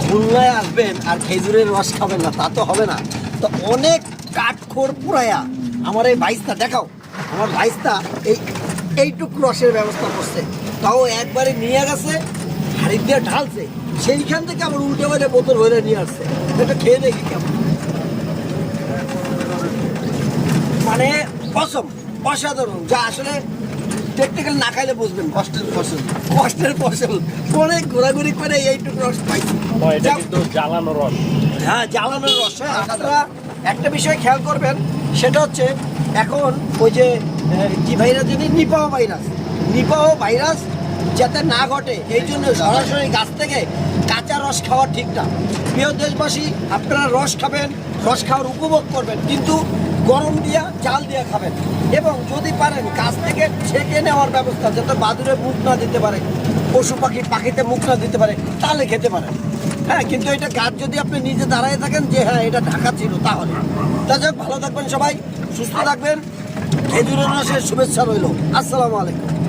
খুলনায় আসবেন আর খেজুরের রস খাবেন না তা তো হবে না। তো অনেক কাঠখোর পুরাইয়া আমার এই ভাইস্তা দেখাও, আমার ভাইস্তা এইটুকু রসের ব্যবস্থা করছে, তাও একবারে নিয়ে গেছে হাড়ি দিয়ে ঢালছে, সেইখান থেকে আবার উল্টে বাইরে বোতল ভরে নিয়ে আসছে। এটা খেয়ে দেখি কেমন, মানে পছন্দ অসাধারণ, যা আসলে টেকনিক্যাল না খাইলে বুঝবেন। কষ্টের ফসল, কষ্টের ফসল। অনেক ঘোরাঘুরি করে এইটুকু রস পাইছি। জ্বালানো রস, হ্যাঁ জ্বালানোর রস। আপনারা একটা বিষয় খেয়াল করবেন, সেটা হচ্ছে এখন ওই যে কি ভাইরাস জানি, নিপাহ ভাইরাস যাতে না ঘটে এই জন্য সরাসরি গাছ থেকে কাঁচা রস খাওয়া ঠিক না। প্রিয় দেশবাসী, আপনারা রস খাবেন, রস খাওয়ার উপভোগ করবেন, কিন্তু গরম দিয়া জাল দিয়া খাবেন, এবং যদি পারেন গাছ থেকে ছেঁকে নেওয়ার ব্যবস্থা, যাতে বাদুড়ে মুখ না দিতে পারে, পশু পাখিতে মুখ না দিতে পারে, তাহলে খেতে পারেন। হ্যাঁ, কিন্তু এটা গাছ যদি আপনি নিজে দাঁড়ায় থাকেন যে হ্যাঁ এটা ঢাকা ছিল, তাহলে যাক, ভালো থাকবেন সবাই, সুস্থ থাকবেন। খেজুরের রসের শুভেচ্ছা রইল। আসসালামু আলাইকুম।